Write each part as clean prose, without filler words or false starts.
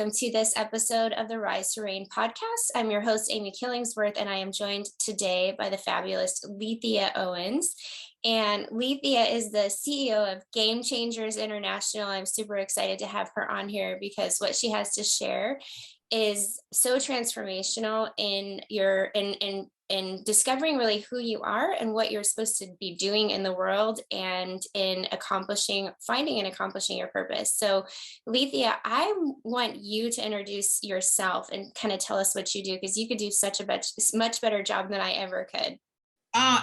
welcome to this episode of the Rise to Reign podcast. I'm your host, Amy Killingsworth, and I am joined today by the fabulous Lethia Owens. And Lethia is the CEO of Game Changers International. I'm super excited to have her on here because what she has to share is so transformational in in discovering really who you are and what you're supposed to be doing in the world and in finding and accomplishing your purpose. So Lethia, I want you to introduce yourself and kind of tell us what you do, because you could do such a much better job than I ever could.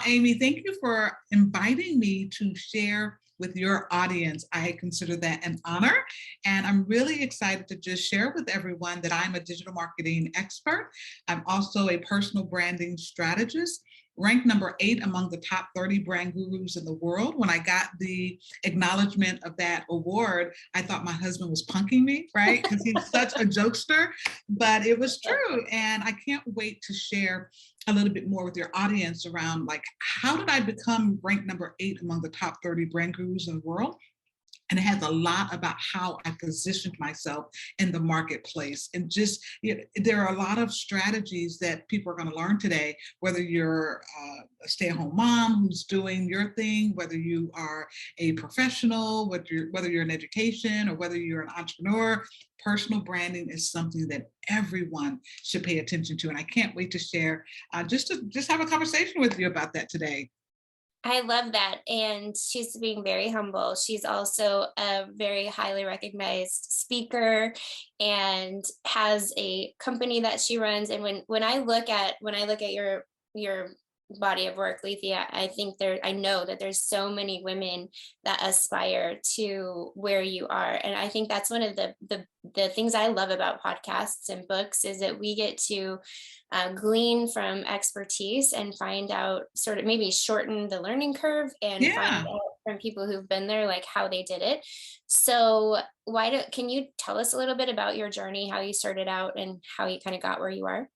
Amy, thank you for inviting me to share with your audience. I consider that an honor, and I'm really excited to just share with everyone that I'm a digital marketing expert. I'm also a personal branding strategist, ranked number 8 among the top 30 brand gurus in the world. When I got the acknowledgement of that award, I thought my husband was punking me, right? Because he's such a jokester, but it was true. And I can't wait to share a little bit more with your audience around, like, how did I become ranked number 8 among the top 30 brand gurus in the world? And it has a lot about how I positioned myself in the marketplace. And just, there are a lot of strategies that people are going to learn today, whether you're a stay-at-home mom who's doing your thing, whether you are a professional, whether you're in education, or whether you're an entrepreneur. Personal branding is something that everyone should pay attention to. And I can't wait to share, just have a conversation with you about that today. I love that. And she's being very humble. She's also a very highly recognized speaker and has a company that she runs. And when I look at your body of work, Lethia, I know that there's so many women that aspire to where you are. And I think that's one of the things I love about podcasts and books, is that we get to glean from expertise and find out, sort of maybe shorten the learning curve and find out from people who've been there, like how they did it. So can you tell us a little bit about your journey, how you started out and how you kind of got where you are?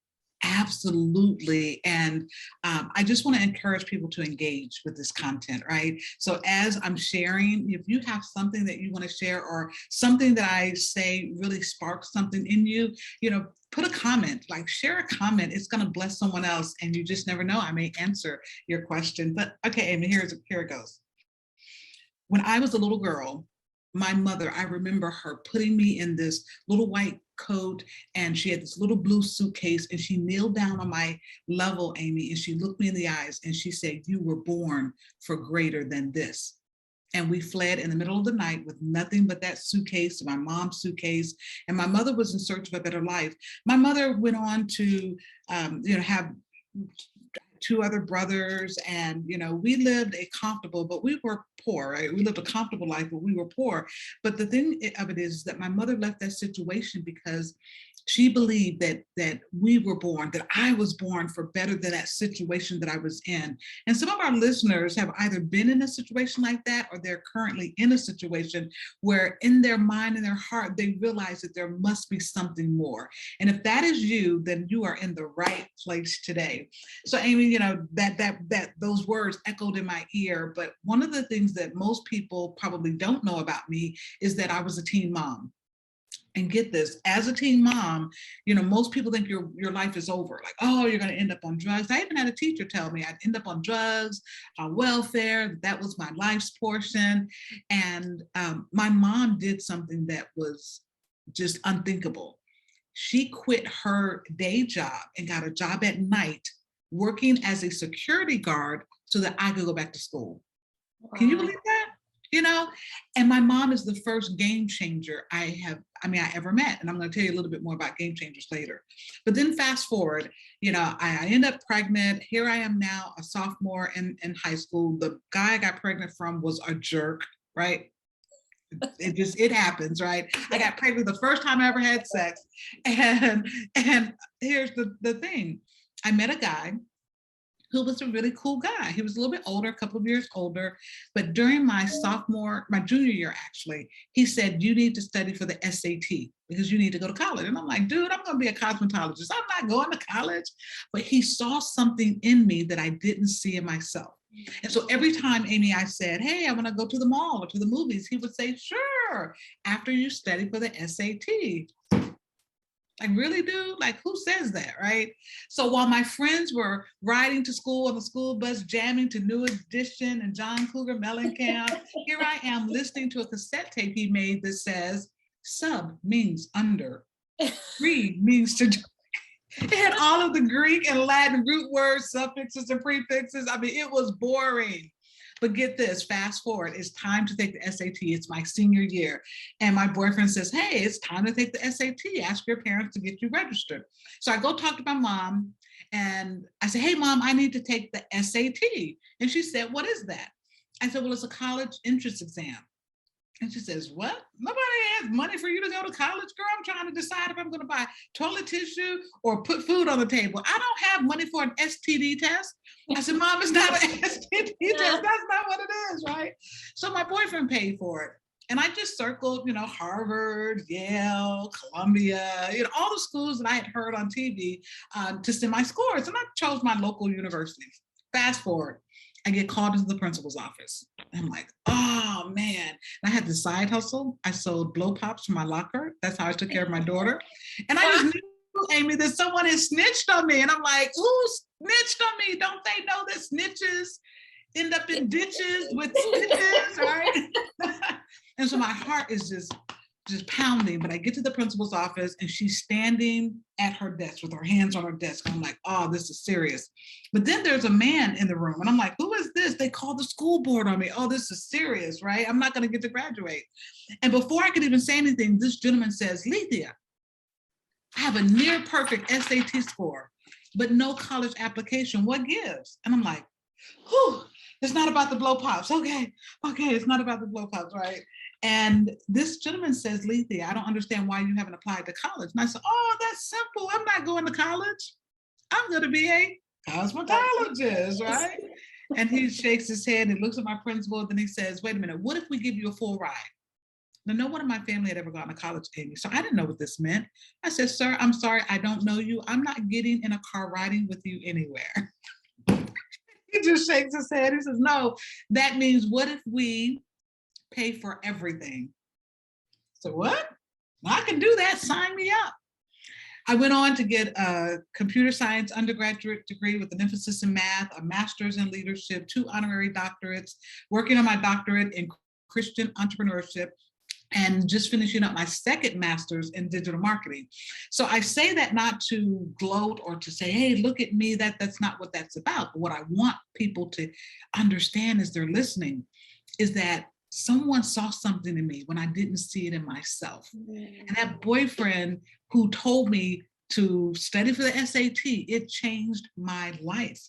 Absolutely. And I just want to encourage people to engage with this content, right? So as I'm sharing, if you have something that you want to share, or something that I say really sparks something in you, put a comment, like share a comment. It's going to bless someone else. And you just never know. I may answer your question. But okay, Amy, here it goes. When I was a little girl, my mother, I remember her putting me in this little white coat, and she had this little blue suitcase, and she kneeled down on my level, Amy, and she looked me in the eyes and she said, "You were born for greater than this." And we fled in the middle of the night with nothing but that suitcase, my mom's suitcase. And my mother was in search of a better life. My mother went on to, have 2 other brothers, and we lived but we were poor, right? We lived a comfortable life, but we were poor. But the thing of it is that my mother left that situation because she believed that we were born, that I was born for better than that situation that I was in. And some of our listeners have either been in a situation like that, or they're currently in a situation where in their mind and their heart, they realize that there must be something more. And if that is you, then you are in the right place today. So Amy, that those words echoed in my ear. But one of the things that most people probably don't know about me is that I was a teen mom. And get this, as a teen mom, most people think your life is over. Like, oh, you're going to end up on drugs. I even had a teacher tell me I'd end up on drugs, welfare. That was my life's portion. And my mom did something that was just unthinkable. She quit her day job and got a job at night working as a security guard so that I could go back to school. Wow. Can you believe that? And my mom is the first game changer I ever met. And I'm going to tell you a little bit more about game changers later. But then fast forward, I end up pregnant. Here I am now, a sophomore in high school. The guy I got pregnant from was a jerk, right? It happens, right? I got pregnant the first time I ever had sex. And here's the thing. I met a guy who was a really cool guy. He was a little bit older, a couple of years older. But during my junior year, actually, he said, "You need to study for the SAT because you need to go to college." And I'm like, dude, I'm going to be a cosmetologist. I'm not going to college. But he saw something in me that I didn't see in myself. And so every time, Amy, I said, "Hey, I want to go to the mall or to the movies," he would say, "Sure, after you study for the SAT." Like, really, dude? Like, who says that, right? So while my friends were riding to school on the school bus, jamming to New Edition and John Cougar Mellencamp, here I am listening to a cassette tape he made that says, sub means under, read means to. It had all of the Greek and Latin root words, suffixes, and prefixes. I mean, it was boring. But get this, fast forward, it's time to take the SAT. It's my senior year. And my boyfriend says, hey, it's time to take the SAT. Ask your parents to get you registered. So I go talk to my mom and I say, hey, mom, I need to take the SAT. And she said, what is that? I said, well, it's a college entrance exam. And she says, what? Nobody has money for you to go to college, girl. I'm trying to decide if I'm going to buy toilet tissue or put food on the table. I don't have money for an STD test. I said, mom, it's not an STD test. That's not what it is, right? So my boyfriend paid for it. And I just circled, Harvard, Yale, Columbia, all the schools that I had heard on TV to send my scores. And I chose my local universities. Fast forward, I get called into the principal's office. I'm like, oh man. And I had this side hustle. I sold blow pops from my locker. That's how I took care of my daughter. And I just knew, Amy, that someone had snitched on me. And I'm like, who snitched on me? Don't they know that snitches end up in ditches with snitches, right? And so my heart is just pounding. But I get to the principal's office and she's standing at her desk with her hands on her desk. I'm like, oh, this is serious. But then there's a man in the room and I'm like, who is this? They called the school board on me. Oh, this is serious, right? I'm not going to get to graduate. And before I could even say anything, this gentleman says, Lethia, I have a near perfect SAT score, but no college application. What gives? And I'm like, whew, it's not about the blow pops. Okay, it's not about the blow pops, right? And this gentleman says, Lethia, I don't understand why you haven't applied to college. And I said, oh, that's simple. I'm not going to college. I'm going to be a cosmetologist, right? And he shakes his head and looks at my principal. And then he says, wait a minute, what if we give you a full ride? Now, no one in my family had ever gone to college, Amy. So I didn't know what this meant. I said, sir, I'm sorry, I don't know you. I'm not getting in a car riding with you anywhere. He just shakes his head. He says, no, that means what if we pay for everything? So what? Well, I can do that. Sign me up. I went on to get a computer science undergraduate degree with an emphasis in math, a master's in leadership, 2 honorary doctorates, working on my doctorate in Christian entrepreneurship, and just finishing up my second master's in digital marketing. So I say that not to gloat or to say, hey, look at me, that's not what that's about. But what I want people to understand as they're listening is that someone saw something in me when I didn't see it in myself. And that boyfriend who told me to study for the SAT, it changed my life.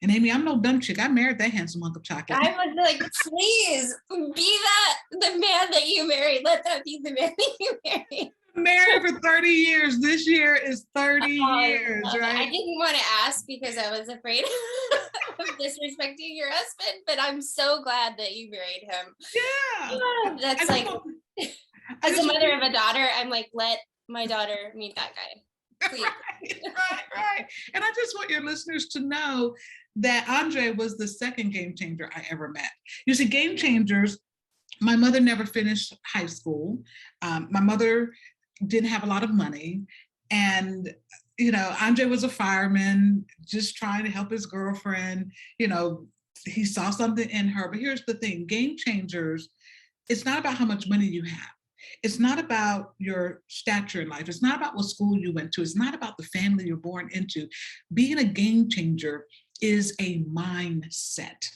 And Amy, I'm no dumb chick. I married that handsome hunk of chocolate. I was like, please be that the man that you married. Let that be the man that you married. Married for 30 years. This year is 30 years, right? I didn't want to ask because I was afraid of disrespecting your husband, but I'm so glad that you married him. Yeah. That's like, as a mother of a daughter, I'm like, let my daughter meet that guy. Please. Right. And I just want your listeners to know that Andre was the second game changer I ever met. You see, game changers, my mother never finished high school. My mother didn't have a lot of money. And, Andre was a fireman, just trying to help his girlfriend. He saw something in her. But here's the thing, game changers, it's not about how much money you have. It's not about your stature in life. It's not about what school you went to. It's not about the family you're born into. Being a game changer is a mindset.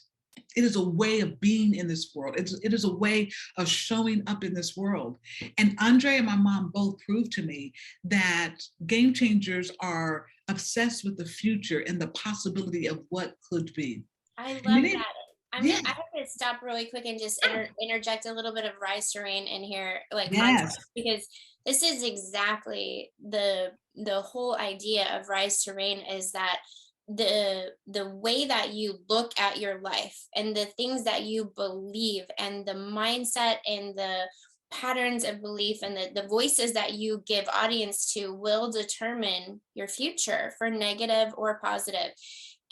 It is a way of being in this world. It is a way of showing up in this world. And Andre and my mom both proved to me that game changers are obsessed with the future and the possibility of what could be. I love that. I mean, I have to stop really quick and just interject a little bit of Rise to Reign in here, like context, because this is exactly the whole idea of Rise to Reign, is that the way that you look at your life and the things that you believe and the mindset and the patterns of belief and the voices that you give audience to will determine your future, for negative or positive.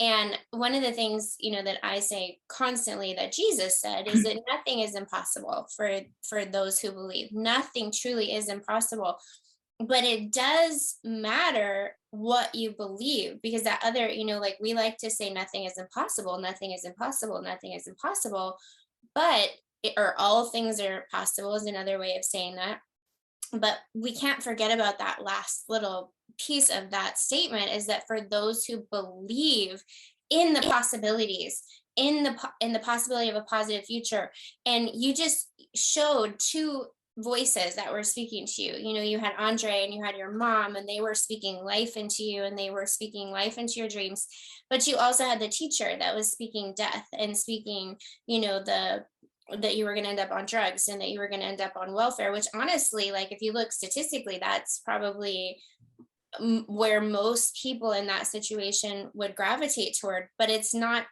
And one of the things, that I say constantly that Jesus said is that nothing is impossible for those who believe. Nothing truly is impossible. but it does matter what you believe, because that other, like we like to say nothing is impossible, nothing is impossible, nothing is impossible, but or all things are possible is another way of saying that. But we can't forget about that last little piece of that statement, is that for those who believe in the possibilities, in the possibility of a positive future. And you just showed two voices that were speaking to you. You had Andre and you had your mom, and they were speaking life into you, and they were speaking life into your dreams. But you also had the teacher that was speaking death and speaking, the that you were going to end up on drugs and that you were going to end up on welfare, which honestly, like if you look statistically, that's probably where most people in that situation would gravitate toward. But it's not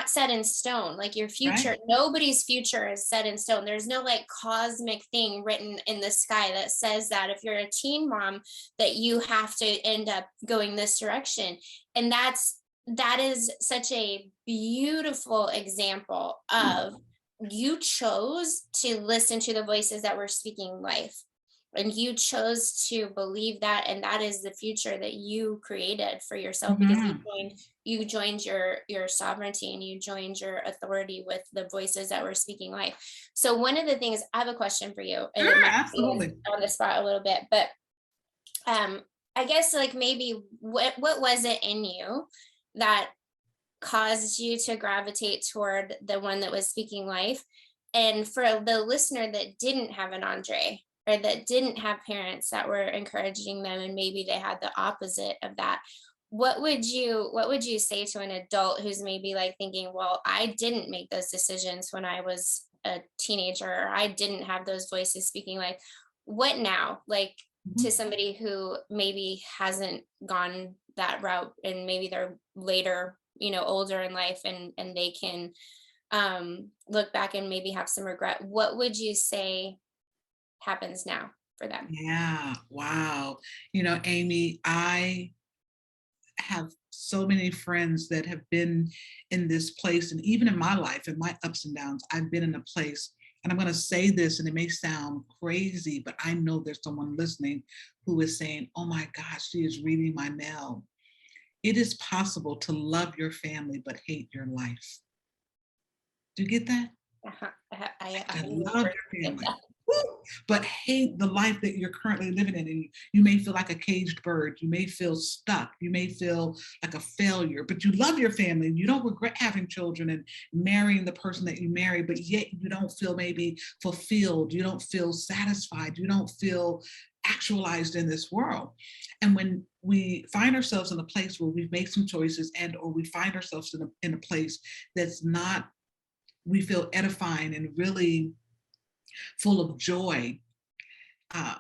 set in stone. Like your Right. future, nobody's future is set in stone. There's no like cosmic thing written in the sky that says that if you're a teen mom, that you have to end up going this direction. And that is such a beautiful example of, you chose to listen to the voices that were speaking life, and you chose to believe that, and that is the future that you created for yourself, because Mhm. you joined your sovereignty, and you joined your authority with the voices that were speaking life. So one of the things, I have a question for you, and it Sure, might be absolutely. on the spot a little bit, but I guess like maybe what was it in you that caused you to gravitate toward the one that was speaking life? And for the listener that didn't have an Andre, or that didn't have parents that were encouraging them, and maybe they had the opposite of that, what would you say to an adult who's maybe like thinking, well, I didn't make those decisions when I was a teenager, or I didn't have those voices speaking life. What now? Like, to Mhm. somebody who maybe hasn't gone that route, and maybe they're later, older in life, and they can look back and maybe have some regret, what would you say happens now for them? Yeah, wow. Amy, I have so many friends that have been in this place, and even in my life, in my ups and downs, I've been in a place, and I'm going to say this, and it may sound crazy, but I know there's someone listening who is saying, oh my gosh, she is reading my mail. It is possible to love your family but hate your life. Do you get that? Uh-huh. I To 100% love your get family, that. woo, but hate the life that you're currently living in. And you may feel like a caged bird. You may feel stuck. You may feel like a failure, but you love your family. And you don't regret having children and marrying the person that you marry, but yet you don't feel maybe fulfilled. You don't feel satisfied. You don't feel actualized in this world. And when we find ourselves in a place where we've made some choices, and or we find ourselves in a place that's not, we feel edifying and really full of joy. Uh,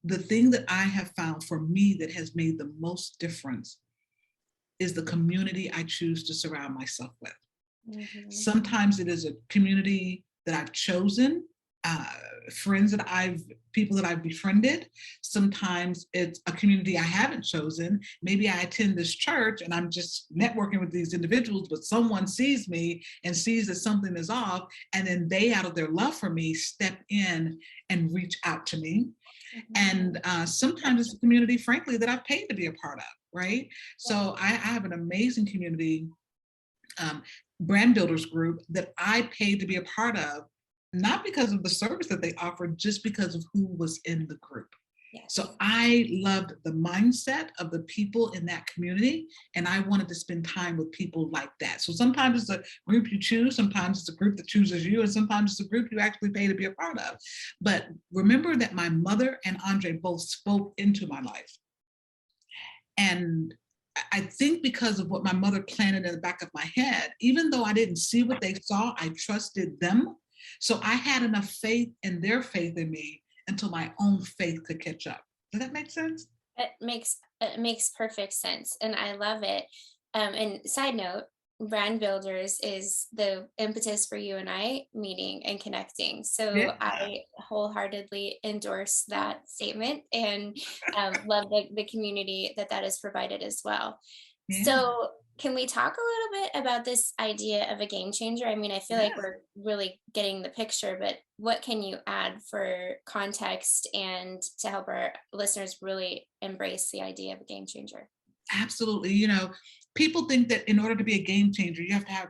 the thing that I have found for me that has made the most difference is the community I choose to surround myself with. Mhm. Sometimes it is a community that I've chosen, uh, friends that people that I've befriended. Sometimes it's a community I haven't chosen. Maybe I attend this church and I'm just networking with these individuals, but someone sees me and sees that something is off, and then they, out of their love for me, step in and reach out to me. Mhm. And sometimes it's a community, frankly, that I've paid to be a part of, right? So I have an amazing community, um, brand builders group that I paid to be a part of, not because of the service that they offered, just because of who was in the group. So Yes. I loved the mindset of the people in that community, and I wanted to spend time with people like that. So sometimes it's a group you choose, sometimes it's a group that chooses you, and sometimes it's a group you actually pay to be a part of. But remember that my mother and Andre both spoke into my life. And I think because of what my mother planted in the back of my head, even though I didn't see what they saw, I trusted them. So I had enough faith in their faith in me until my own faith could catch up. Does that make sense? It makes perfect sense, and I love it. And side note, brand builders is the impetus for you and I meeting and connecting. Yeah. So I wholeheartedly endorse that statement, and love the community that has provided as well. Yeah. So, can we talk a little bit about this idea of a game changer? I mean, I feel like Yes. we're really getting the picture, but what can you add for context and to help our listeners really embrace the idea of a game changer? Absolutely. People think that in order to be a game changer, you have to have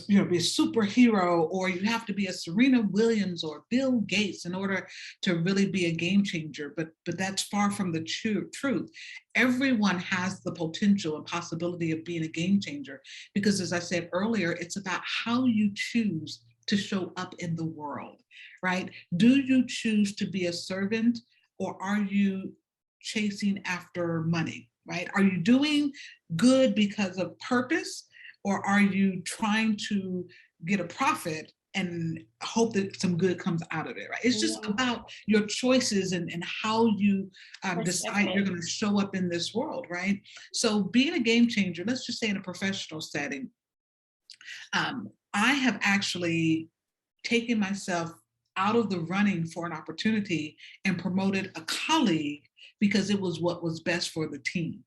be a superhero, or you have to be a Serena Williams or Bill Gates in order to really be a game changer. But that's far from the truth. Everyone has the potential and possibility of being a game changer because, as I said earlier, it's about how you choose to show up in the world, right? Do you choose to be a servant, or are you chasing after money, right? Are you doing good because of purpose, or are you trying to get a profit and hope that some good comes out of it, right? It's just Mhm. about your choices and how you decide you're Perspective. going to show up in this world, right? So being a game changer, let's just say in a professional setting, I have actually taken myself out of the running for an opportunity and promoted a colleague because it was what was best for the team.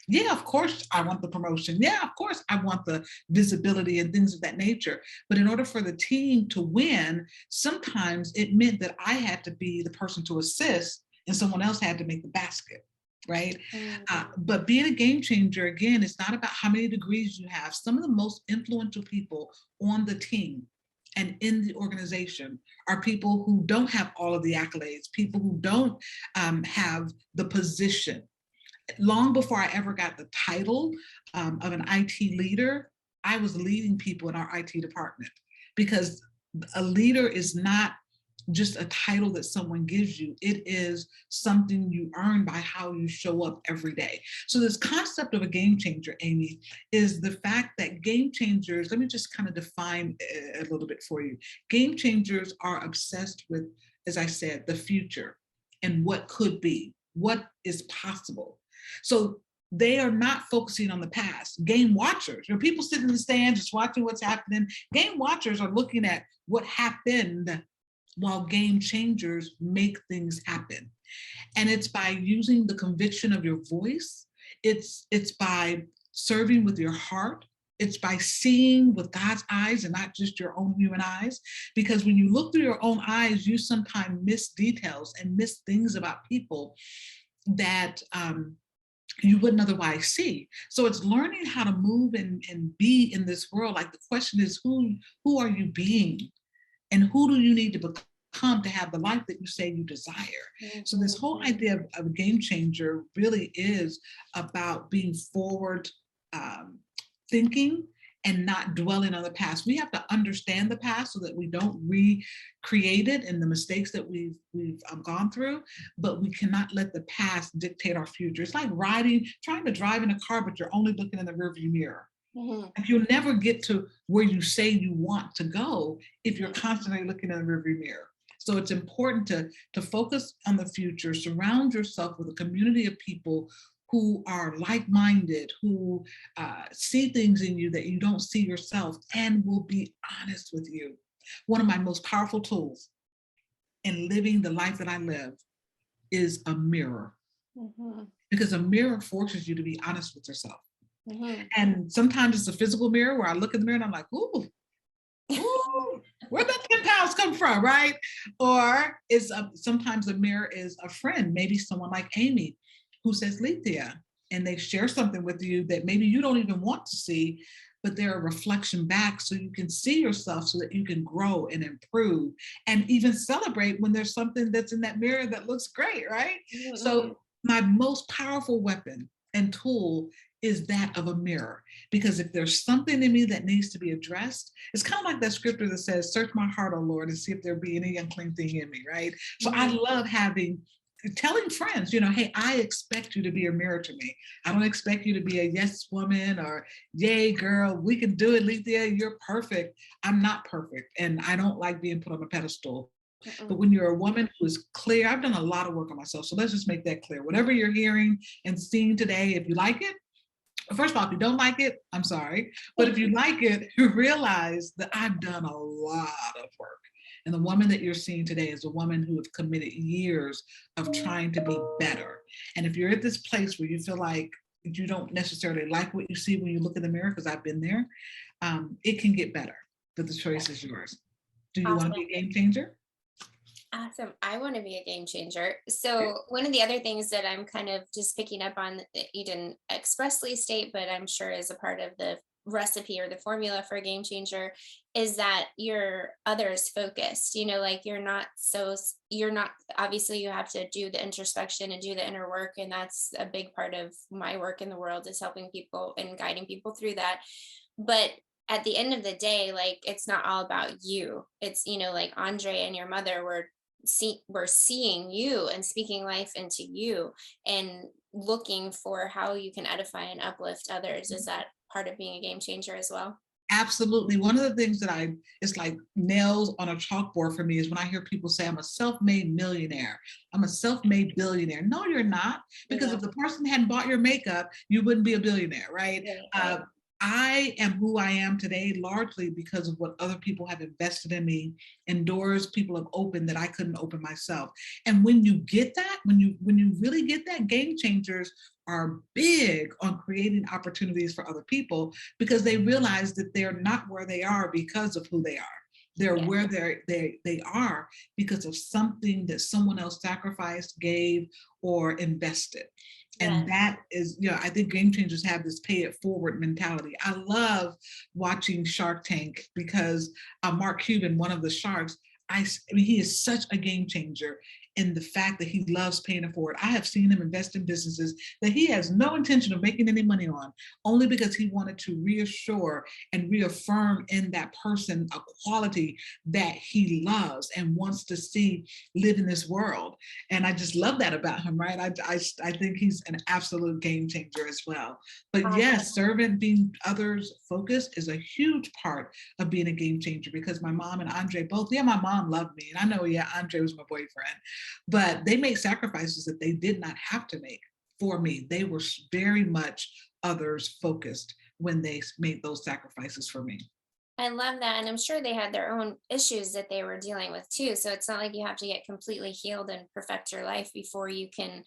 Yeah, of course, I want the promotion. Yeah, of course, I want the visibility and things of that nature. But in order for the team to win, sometimes it meant that I had to be the person to assist and someone else had to make the basket. Right. Mhm. But being a game changer, again, it's not about how many degrees you have. Some of the most influential people on the team and in the organization are people who don't have all of the accolades, people who don't have the position. Long before I ever got the title of an IT leader, I was leading people in our IT department because a leader is not just a title that someone gives you. It is something you earn by how you show up every day. So this concept of a game changer, Amy, is the fact that game changers, let me just kind of define a little bit for you. Game changers are obsessed with, as I said, the future and what could be, what is possible. So they are not focusing on the past. Game watchers, people sitting in the stands just watching what's happening. Game watchers are looking at what happened, while game changers make things happen. And it's by using the conviction of your voice. It's by serving with your heart. It's by seeing with God's eyes and not just your own human eyes. Because when you look through your own eyes, you sometimes miss details and miss things about people that you wouldn't otherwise see. So it's learning how to move and be in this world. Like the question is, who are you being? And who do you need to become to have the life that you say you desire? So this whole Mhm. idea of a game changer really is about being forward um, thinking and not dwelling on the past. We have to understand the past so that we don't recreate it and the mistakes that we've gone through. But we cannot let the past dictate our future. It's like trying to drive in a car, but you're only looking in the rearview mirror. Mhm. Like you'll never get to where you say you want to go if you're Mhm. constantly looking in the rearview mirror. So it's important to focus on the future, surround yourself with a community of people who are like-minded, who see things in you that you don't see yourself, and will be honest with you. One of my most powerful tools in living the life that I live is a mirror, Mhm. because a mirror forces you to be honest with yourself. Mhm. And sometimes it's a physical mirror where I look in the mirror and I'm like, ooh, where'd that 10 pounds come from, right? Or sometimes a mirror is a friend, maybe someone like Amy, who says, Lethia, and they share something with you that maybe you don't even want to see, but they're a reflection back so you can see yourself so that you can grow and improve and even celebrate when there's something that's in that mirror that looks great, right? Mhm. So my most powerful weapon and tool is that of a mirror. Because if there's something in me that needs to be addressed, it's kind of like that scripture that says, search my heart, O Lord, and see if there be any unclean thing in me, right? So I Mhm. love telling friends, hey, I expect you to be a mirror to me. I don't expect you to be a yes woman or yay girl, we can do it, Lethia, you're perfect. I'm not perfect. And I don't like being put on a pedestal. But Mhm. when you're a woman who is clear, I've done a lot of work on myself. So let's just make that clear. Whatever you're hearing and seeing today, if you like it, first of all, if you don't like it, I'm sorry. But if you like it, you realize that I've done a lot of work. And the woman that you're seeing today is a woman who has committed years of trying to be better. And if you're at this place where you feel like you don't necessarily like what you see when you look in the mirror, because I've been there, it can get better, but the choice is yours. Do you want to Awesome. be a game changer? Awesome. I want to be a game changer. So, one of the other things that I'm kind of just picking up on that you didn't expressly state, but I'm sure is a part of the recipe or the formula for a game changer, is that you're others focused. Like you're not, obviously, you have to do the introspection and do the inner work. And that's a big part of my work in the world, is helping people and guiding people through that. But at the end of the day, like, it's not all about you. It's, like Andre and your mother we're seeing you and speaking life into you and looking for how you can edify and uplift others. Is that part of being a game changer as well? Absolutely. One of the things that it's like nails on a chalkboard for me is when I hear people say, I'm a self-made millionaire. I'm a self-made billionaire. No, you're not. Because Yeah. if the person hadn't bought your makeup, you wouldn't be a billionaire, right? Right, Uh, right. I am who I am today largely because of what other people have invested in me, and doors people have opened that I couldn't open myself. And when you get that, when you really get that, game changers are big on creating opportunities for other people, because they realize that they're not where they are because of who they are. They're Yeah. where they are because of something that someone else sacrificed, gave, or invested. And Yeah. that is, I think game changers have this pay it forward mentality. I love watching Shark Tank because Mark Cuban, one of the sharks, I mean, he is such a game changer in the fact that he loves paying it forward. I have seen him invest in businesses that he has no intention of making any money on, only because he wanted to reassure and reaffirm in that person a quality that he loves and wants to see live in this world. And I just love that about him, right? I think he's an absolute game changer as well. But Awesome. yes, servant, being others focused is a huge part of being a game changer, because my mom and Andre both, yeah, my mom loved me. And I know, yeah, Andre was my boyfriend, but they made sacrifices that they did not have to make for me. They were very much others focused when they made those sacrifices for me. I love that. And I'm sure they had their own issues that they were dealing with too. So it's not like you have to get completely healed and perfect your life before you can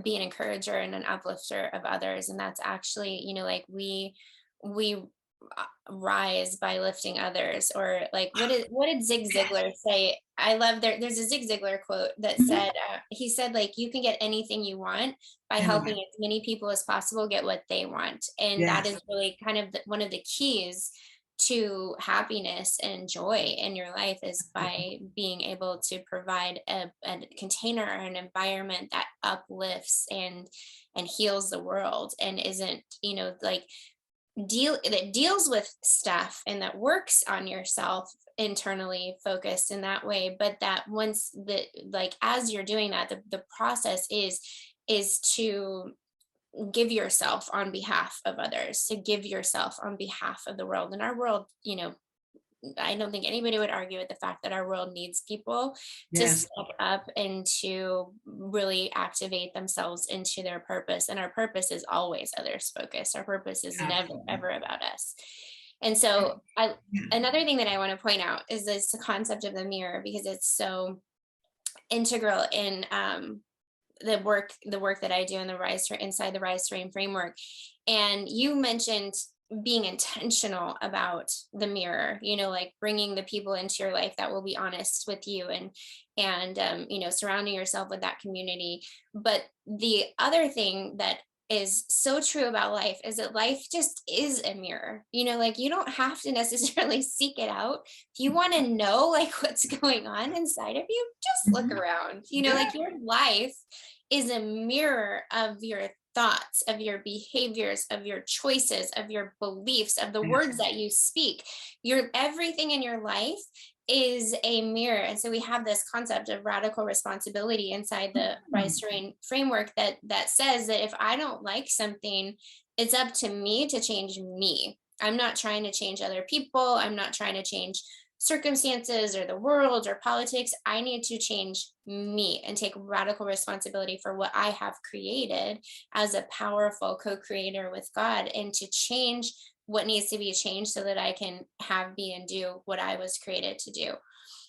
be an encourager and an uplifter of others. And that's actually, like we rise by lifting others. Or like, what did Zig Ziglar say? I love there's a Zig Ziglar quote that Mhm. said, he said, like, you can get anything you want by In helping life. as many people as possible get what they want. And that Yes, is really kind of one of the keys to happiness and joy in your life, is by being able to provide a container or an environment that uplifts and heals the world, and isn't, like, that deals with stuff and that works on yourself internally focused in that way. But that once the like as you're doing that, the process is to give yourself on behalf of others, to give yourself on behalf of the world. And our world, I don't think anybody would argue with the fact that our world needs people to yes, step up and to really activate themselves into their purpose. And our purpose is always others focused. Our purpose is never, absolutely. ever about us. And so Yeah. another thing that I want to point out is this concept of the mirror, because it's so integral in the work that I do in inside the Rise to Reign framework. And you mentioned being intentional about the mirror, like bringing the people into your life that will be honest with you, and surrounding yourself with that community. But the other thing that is so true about life is that life just is a mirror. Like, you don't have to necessarily seek it out. If you want to know, like, what's going on inside of you, just look Mhm. around. Yeah. Like, your life is a mirror of your thoughts, of your behaviors, of your choices, of your beliefs, of the Yes. words that you speak. Everything in your life is a mirror. And so we have this concept of radical responsibility inside the Rise Mm. to Reign framework that says that if I don't like something, it's up to me to change me. I'm not trying to change other people. I'm not trying to change circumstances or the world or politics. I need to change me and take radical responsibility for what I have created as a powerful co-creator with God, and to change what needs to be changed so that I can have, be, and do what I was created to do.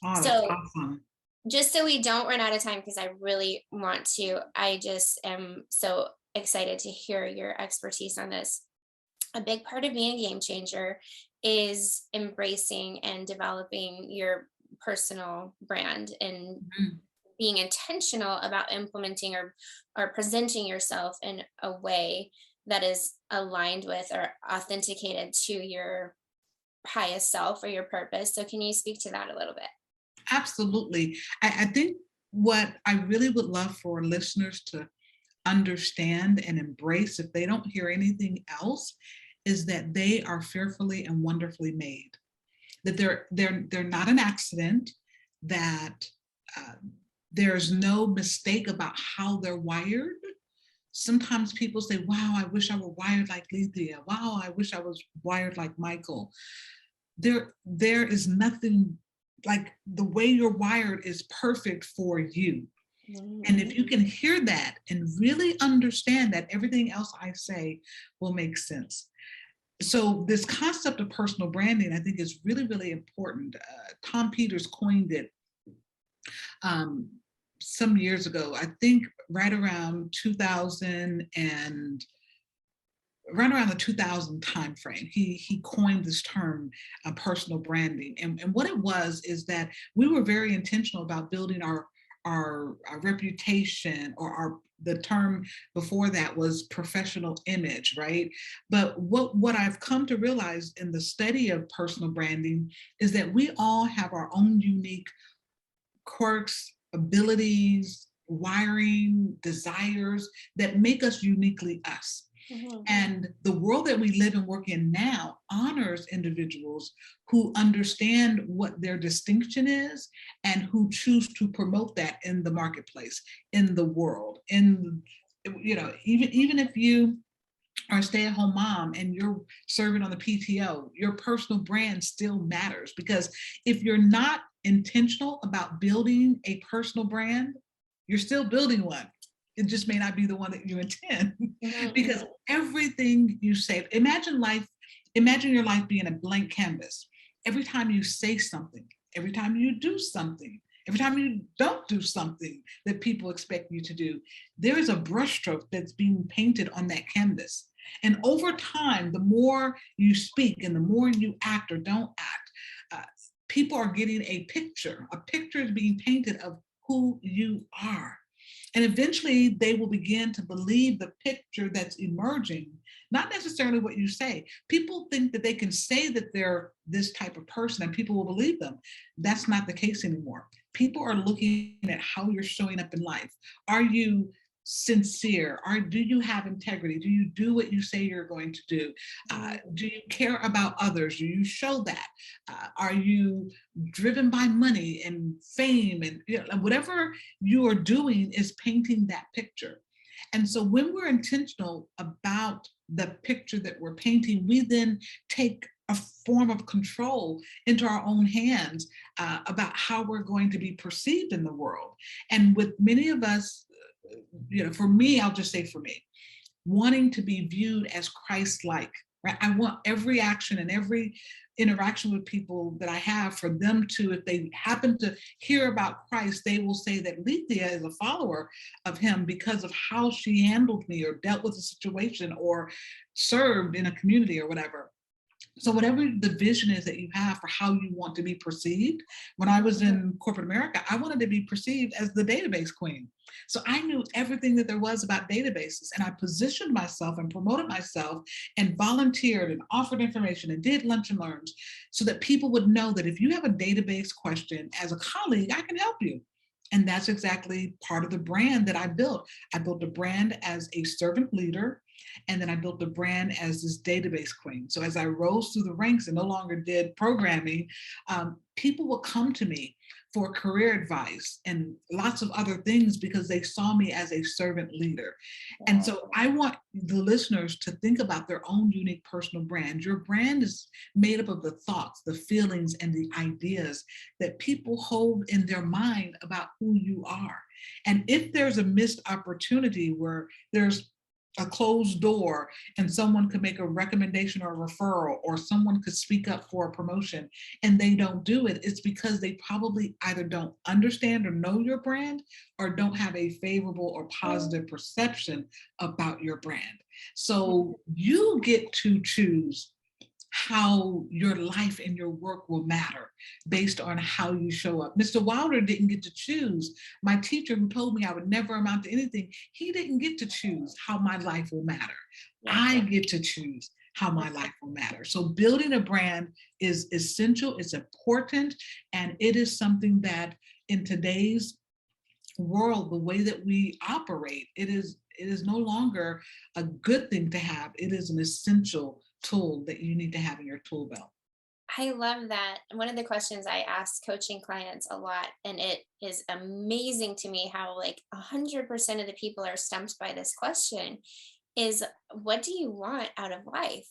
Oh, that's So, awesome. just so we don't run out of time, because I really want to, I just am so excited to hear your expertise on this. A big part of being a game changer is embracing and developing your personal brand and Mhm. being intentional about implementing or presenting yourself in a way that is aligned with or authenticated to your highest self or your purpose. So can you speak to that a little bit? Absolutely. I think what I really would love for listeners to understand and embrace, if they don't hear anything else, is that they are fearfully and wonderfully made. That they're not an accident. That uh, there's no mistake about how they're wired. Sometimes people say, "Wow, I wish I were wired like Lethia. Wow, I wish I was wired like Michael." There is nothing like the way you're wired is perfect for you. And Mhm. if you can hear that and really understand that, everything else I say will make sense. So this concept of personal branding, I think, is really, really important. Tom Peters coined it um, some years ago. I think right around 2000 and right around the 2000 timeframe, he coined this term, personal branding. And what it was is that we were very intentional about building our reputation, or our the term before that was professional image, right? But what I've come to realize in the study of personal branding is that we all have our own unique quirks, abilities, wiring, desires that make us uniquely us. Mhm. And the world that we live and work in now honors individuals who understand what their distinction is and who choose to promote that in the marketplace, in the world, even if you are a stay-at-home mom and you're serving on the PTO, your personal brand still matters, because if you're not intentional about building a personal brand, you're still building one. It just may not be the one that you intend. Mhm. Because everything you say, imagine your life being a blank canvas. Every time you say something, every time you do something, every time you don't do something that people expect you to do, there is a brushstroke that's being painted on that canvas. And over time, the more you speak and the more you act or don't act, uh, people are getting a picture. A picture is being painted of who you are. And eventually they will begin to believe the picture that's emerging, not necessarily what you say. People think that they can say that they're this type of person and people will believe them. That's not the case anymore. People are looking at how you're showing up in life. Are you sincere? Do you have integrity? Do you do what you say you're going to do? Do you care about others? Do you show that? Are you driven by money and fame, and whatever you are doing is painting that picture. And so when we're intentional about the picture that we're painting, we then take a form of control into our own hands, about how we're going to be perceived in the world. And with many of us, for me, I'll just say for me, wanting to be viewed as Christ-like, right? I want every action and every interaction with people that I have for them to, if they happen to hear about Christ, they will say that Lethia is a follower of him because of how she handled me or dealt with a situation or served in a community or whatever. So whatever the vision is that you have for how you want to be perceived, when I was in corporate America, I wanted to be perceived as the database queen. So I knew everything that there was about databases, and I positioned myself and promoted myself and volunteered and offered information and did lunch and learns so that people would know that if you have a database question as a colleague, I can help you. And that's exactly part of the brand that I built. I built a brand as a servant leader, and then I built the brand as this database queen. So as I rose through the ranks and no longer did programming, people would come to me for career advice and lots of other things because they saw me as a servant leader. And so I want the listeners to think about their own unique personal brand. Your brand is made up of the thoughts, the feelings, and the ideas that people hold in their mind about who you are. And if there's a missed opportunity where there's a closed door and someone could make a recommendation or a referral, or someone could speak up for a promotion and they don't do it, it's because they probably either don't understand or know your brand, or don't have a favorable or positive perception about your brand. So you get to choose how your life and your work will matter based on how you show up. Mr. Wilder didn't get to choose. My teacher, who told me I would never amount to anything, he didn't get to choose how my life will matter. Yeah. I get to choose how my life will matter. So building a brand is essential, it's important, and it is something that in today's world, the way that we operate, it is no longer a good thing to have. It is an essential tool that you need to have in your tool belt. I love that. One of the questions I ask coaching clients a lot, and it is amazing to me how like 100% of the people are stumped by this question, is what do you want out of life?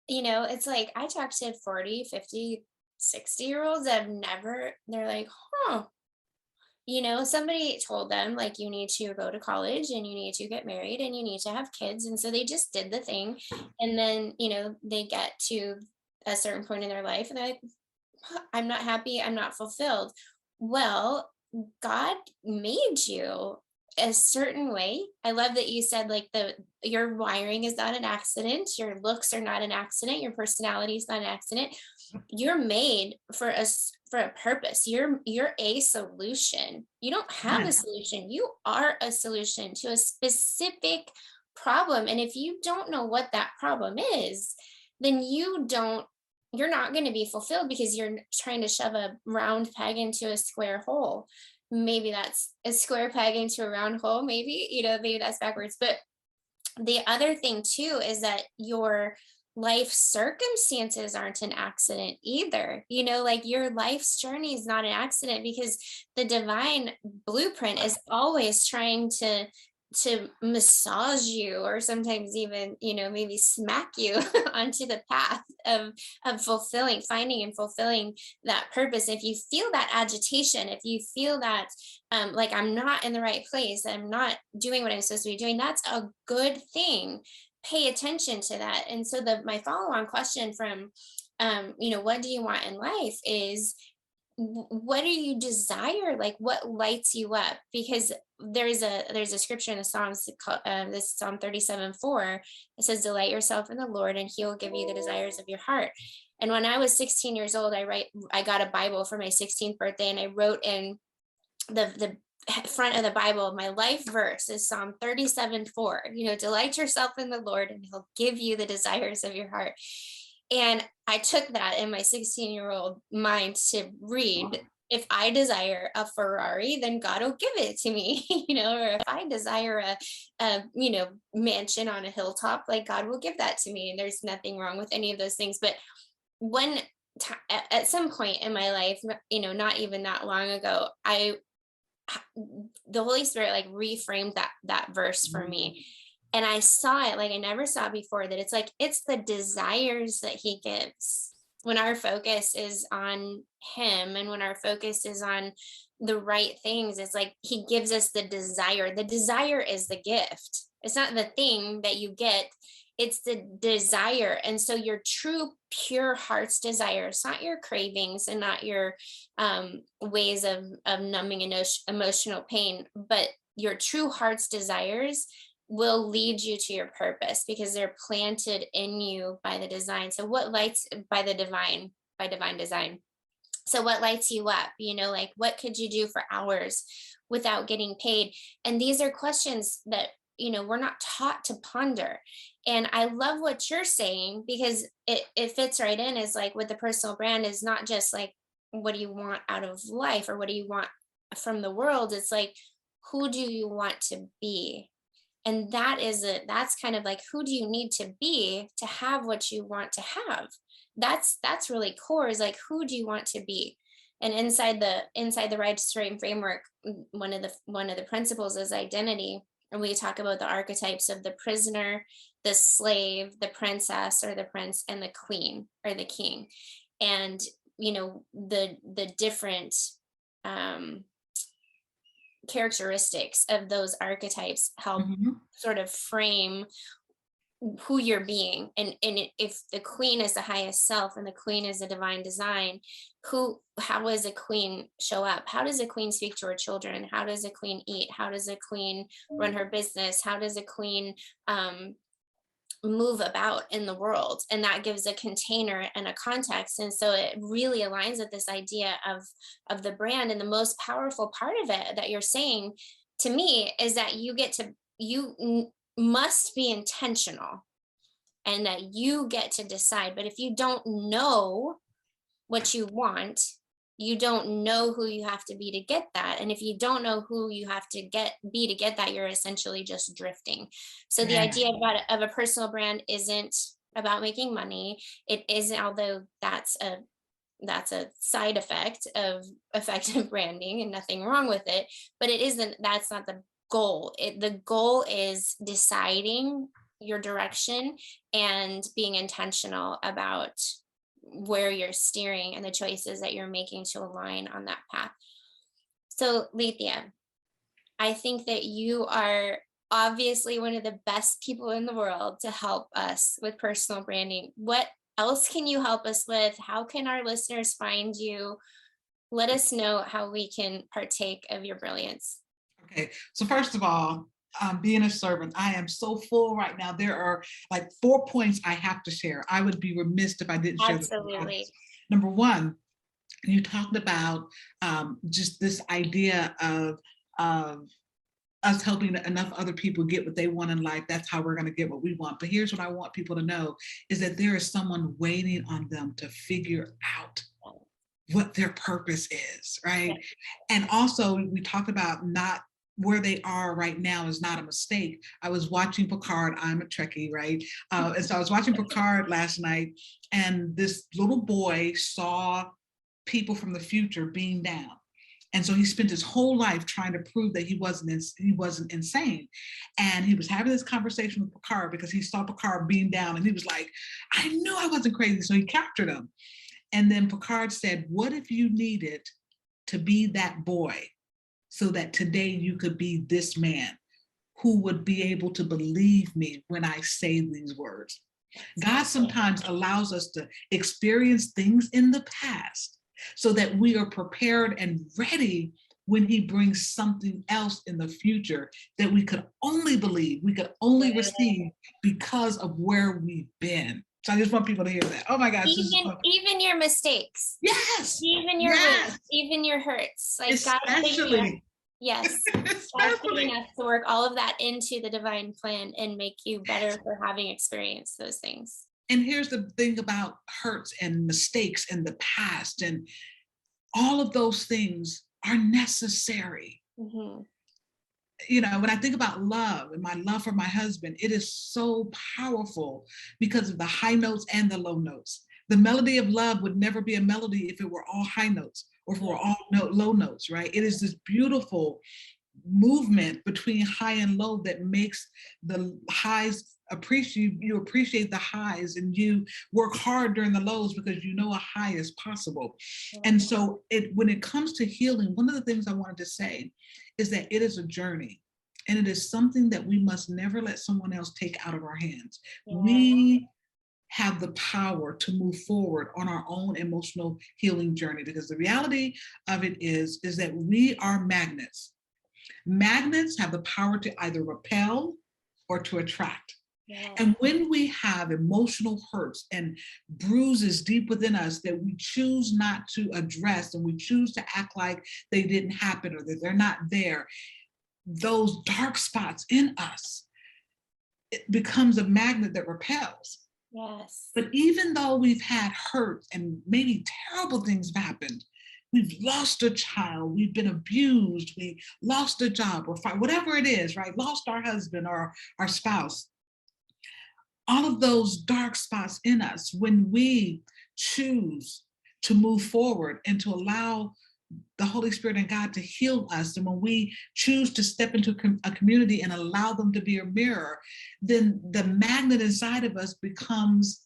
It's like I talk to 40, 50, 60 year olds that have never, they're like, huh, somebody told them like you need to go to college and you need to get married and you need to have kids. And so they just did the thing. And then, they get to a certain point in their life and they're like, "Huh, I'm not happy. I'm not fulfilled." Well, God made you a certain way. I love that you said like your wiring is not an accident, your looks are not an accident, your personality is not an accident. You're made for a purpose. You're a solution. You don't have a Yes. solution. You are a solution to a specific problem. And if you don't know what that problem is, then you're not going to be fulfilled because you're trying to shove a round peg into a square hole. Maybe that's a square peg into a round hole, maybe that's backwards. But the other thing too is that your life circumstances aren't an accident either. Like your life's journey is not an accident because the divine blueprint is always trying to massage you, or sometimes even maybe smack you onto the path of finding and fulfilling that purpose. If you feel that agitation, if you feel that like I'm not in the right place, I'm not doing what I'm supposed to be doing, that's a good thing. Pay attention to that. And so my follow-on question from what do you want in life is, what do you desire? Like what lights you up? Because there's a scripture in the Psalms called this Psalm 37:4. It says, delight yourself in the Lord and he will give you the desires of your heart. And when I was 16 years old, I got a Bible for my 16th birthday, and I wrote in the front of the Bible, my life verse is Psalm 37:4. Delight yourself in the Lord and he'll give you the desires of your heart. And I took that in my 16-year-old mind to read, if I desire a Ferrari, then God will give it to me, or if I desire a mansion on a hilltop, like God will give that to me. And there's nothing wrong with any of those things. But when at some point in my life, not even that long ago, the Holy Spirit like reframed that verse for me. And I saw it like I never saw it before, that it's the desires that he gives. When our focus is on him and when our focus is on the right things, it's like he gives us the desire. The desire is the gift. It's not the thing that you get, it's the desire. And so your true pure heart's desire, it's not your cravings and not your ways of numbing emotional pain, but your true heart's desires will lead you to your purpose because they're planted in you by the design. So what lights by divine design. So what lights you up? Like what could you do for hours without getting paid? And these are questions that we're not taught to ponder. And I love what you're saying because it fits right in, is like with the personal brand is not just like what do you want out of life or what do you want from the world. It's like, who do you want to be? And that's kind of like, who do you need to be to have what you want to have? That's really core, is like, who do you want to be? And inside the righteous framework, one of the principles is identity. And we talk about the archetypes of the prisoner, the slave, the princess or the prince, and the queen or the king. And the different characteristics of those archetypes help Mhm. sort of frame who you're being. If the queen is the highest self and the queen is a divine design, how does a queen show up? How does a queen speak to her children? How does a queen eat? How does a queen run her business? How does a queen move about in the world? And that gives a container and a context. And so it really aligns with this idea of the brand. And the most powerful part of it that you're saying to me is that must be intentional, and that you get to decide. But if you don't know what you want, you don't know who you have to be to get that. And if you don't know who you have to be to get that, you're essentially just drifting. So the Yeah. idea of a personal brand isn't about making money. It isn't, although that's a side effect of effective branding and nothing wrong with it, but that's not the goal. The goal is deciding your direction and being intentional about where you're steering and the choices that you're making to align on that path. So, Lethia, I think that you are obviously one of the best people in the world to help us with personal branding. What else can you help us with? How can our listeners find you? Let us know how we can partake of your brilliance. Okay. So first of all, being a servant, I am so full right now. There are like 4 points I have to share. I would be remiss if I didn't share this with the audience. Absolutely. Number one, you talked about just this idea of us helping enough other people get what they want in life. That's how we're going to get what we want. But here's what I want people to know is that there is someone waiting on them to figure out what their purpose is, Yeah. right? And also, we talked about not where they are right now is not a mistake. I was watching Picard. I'm a Trekkie, right? And so I was watching Picard last night, and this little boy saw people from the future being down. And so he spent his whole life trying to prove that he wasn't insane. And he was having this conversation with Picard because he saw Picard being down, and he was like, I knew I wasn't crazy. So he captured him. And then Picard said, what if you needed to be that boy so that today you could be this man who would be able to believe me when I say these words? God sometimes allows us to experience things in the past so that we are prepared and ready when he brings something else in the future that we could only believe, we could only receive because of where we've been. So I just want people to hear that. Oh my gosh, this is fun. Even your mistakes, Yes, even your yes, wins, even your hurts. Like God's big enough. especially, Yes. God's big especially. enough to work all of that into the divine plan and make you better for having experienced those things. And here's the thing about hurts and mistakes and the past, and all of those things are necessary. Hmm. You know, when I think about love and my love for my husband, it is so powerful because of the high notes and the low notes. The melody of love would never be a melody if it were all high notes or if it were all low notes, right? It is this beautiful movement between high and low that makes the highs appreciate the highs, and you work hard during the lows because you know a high is possible. And so when it comes to healing, one of the things I wanted to say is that it is a journey, and it is something that we must never let someone else take out of our hands. Yeah. We have the power to move forward on our own emotional healing journey, because the reality of it is that we are magnets. Magnets have the power to either repel or to attract. Yeah. And when we have emotional hurts and bruises deep within us that we choose not to address, and we choose to act like they didn't happen or that they're not there, those dark spots in us, it becomes a magnet that repels. Yes. But even though we've had hurt and maybe terrible things have happened, we've lost a child, we've been abused, we lost a job or whatever it is, right? Lost our husband or our spouse. All of those dark spots in us, when we choose to move forward and to allow the Holy Spirit and God to heal us, and when we choose to step into a community and allow them to be a mirror, then the magnet inside of us becomes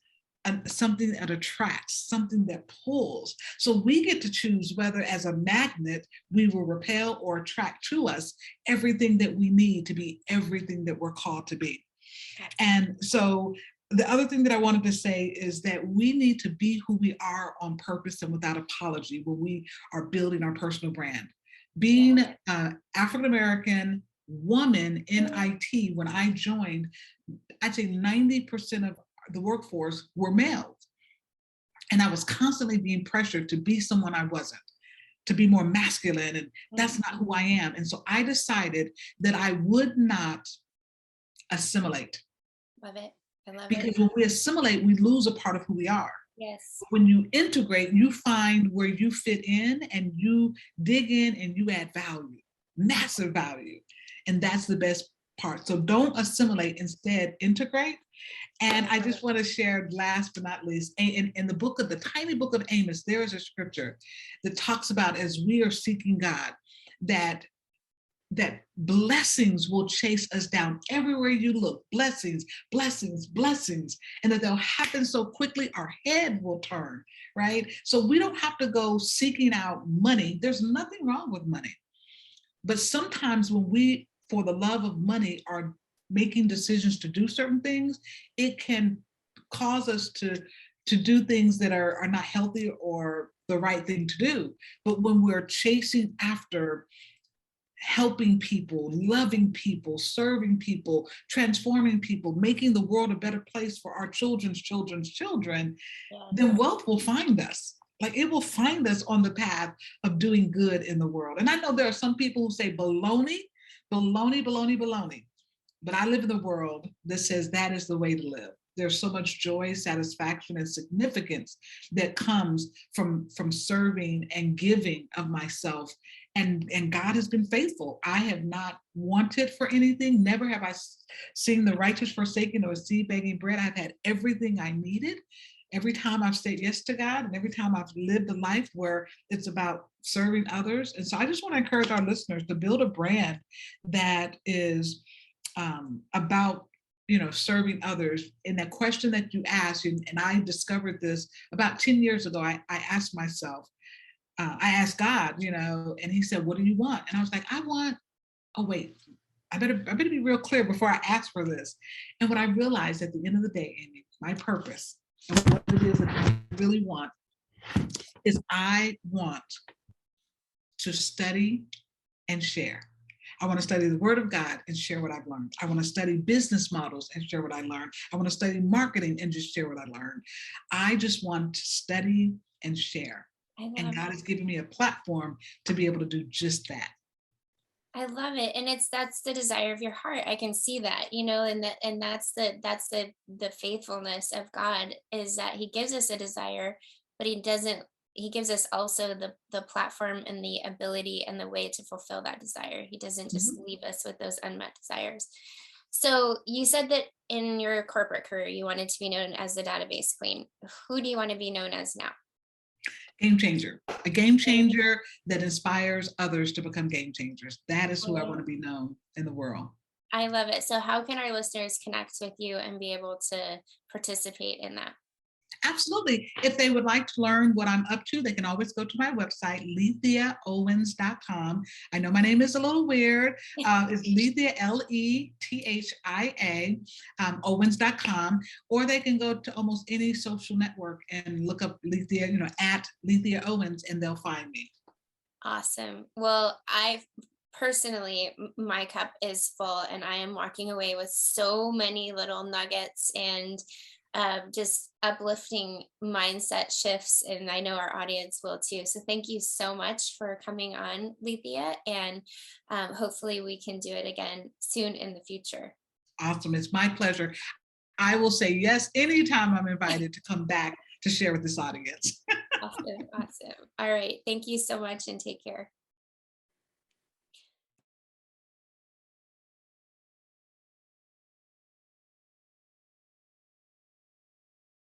something that attracts, something that pulls. So we get to choose whether as a magnet we will repel or attract to us everything that we need to be everything that we're called to be. And so the other thing that I wanted to say is that we need to be who we are on purpose and without apology when we are building our personal brand. Being an African American woman in IT, when I joined, I'd say 90% of the workforce were males. And I was constantly being pressured to be someone I wasn't, to be more masculine, and that's not who I am. And so I decided that I would not assimilate. Love it. I love Because it. when we assimilate, we lose a part of who we are. Yes. When you integrate, you find where you fit in and you dig in and you add value, massive value. And that's the best part. So don't assimilate, instead integrate. And I just want to share, last but not least, in the book of the tiny book of Amos, there is a scripture that talks about, as we are seeking God, that blessings will chase us down everywhere you look. Blessings, blessings, blessings. And that they'll happen so quickly our head will turn, right? So we don't have to go seeking out money. There's nothing wrong with money. But sometimes when we, for the love of money, are making decisions to do certain things, it can cause us to do things that are not healthy or the right thing to do. But when we're chasing after helping people, loving people, serving people, transforming people, making the world a better place for our children's children's children, then wealth will find us. Like, it will find us on the path of doing good in the world. And I know there are some people who say baloney, baloney, baloney, baloney. But I live in the world that says that is the way to live. There's so much joy, satisfaction, and significance that comes from serving and giving of myself. And God has been faithful. I have not wanted for anything. Never have I seen the righteous forsaken or a seed begging bread. I've had everything I needed. Every time I've said yes to God, and every time I've lived a life where it's about serving others. And so I just want to encourage our listeners to build a brand that is about, serving others. And that question that you asked, and I discovered this about 10 years ago, I asked myself, I asked God, and he said, what do you want? And I was like, oh, wait, I better be real clear before I ask for this. And what I realized at the end of the day, Amy, my purpose and what it is that I really want is I want to study and share. I want to study the Word of God and share what I've learned. I want to study business models and share what I learned. I want to study marketing and just share what I learned. I just want to study and share. And God has given me a platform to be able to do just that. I love it. And that's the desire of your heart. I can see that, and that's the faithfulness of God, is that he gives us a desire, but he gives us also the platform and the ability and the way to fulfill that desire. He doesn't just leave us with those unmet desires. So you said that in your corporate career, you wanted to be known as the database queen. Who do you want to be known as now? Game changer, a game changer that inspires others to become game changers. That is who I want to be known in the world. I love it. So how can our listeners connect with you and be able to participate in that? Absolutely. If they would like to learn what I'm up to, they can always go to my website, LethiaOwens.com. I know my name is a little weird. It's Lethia, Lethia, Owens.com. Or they can go to almost any social network and look up Lethia, at Lethia Owens, and they'll find me. Awesome. Well, personally, my cup is full, and I am walking away with so many little nuggets and just uplifting mindset shifts, and I know our audience will too. So thank you so much for coming on, Lethia, and hopefully we can do it again soon in the future. Awesome. It's my pleasure. I will say yes anytime I'm invited to come back to share with this audience. Awesome. All right. Thank you so much, and take care.